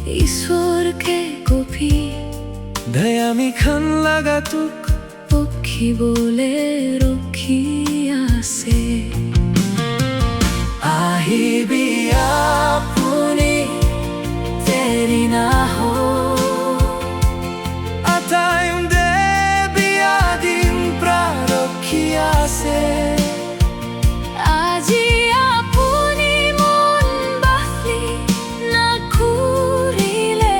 ঈশ্বৰকে কবি দয়ামি খান লাগা তোক পক্ষীবোলে ৰখি আছে। আহিবি আপুনি তেৰি না হো আটাইম দে বিয়া দিন ৰখি আছে। আজি আপুনি মন বাচি নাঘূৰিলে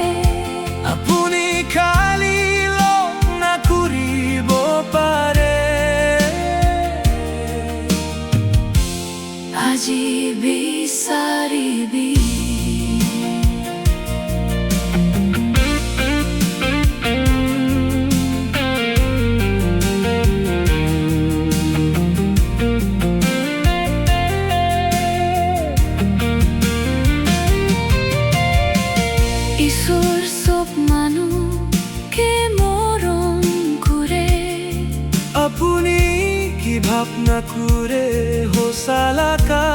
আপুনি খালি লগ নকৰিব পাৰে। আজি বিচাৰিবি ঈশ্বৰ চব মানুহকে মৰম কৰে। আপুনি কি ভাৱনা কৰে হোচালাকা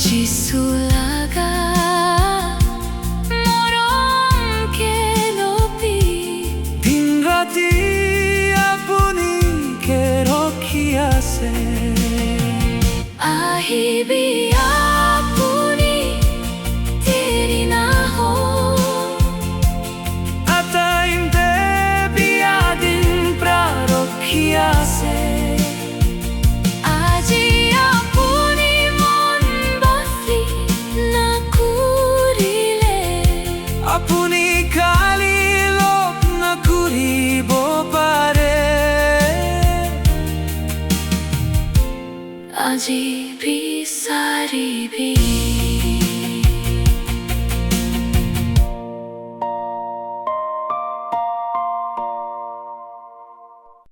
যিচু লাগা মৰমকে লবি দিন ৰাতি আপুনি কে ৰখি আছে। আহিবি আপুনি তেৰি না হো আটাইম দে বিয়া দিন ৰখি আছে। আজি আপুনি মন বাচি নাঘূৰিলে আপুনি খালি লগ নকৰিব পাৰে। আজি বিচাৰিবি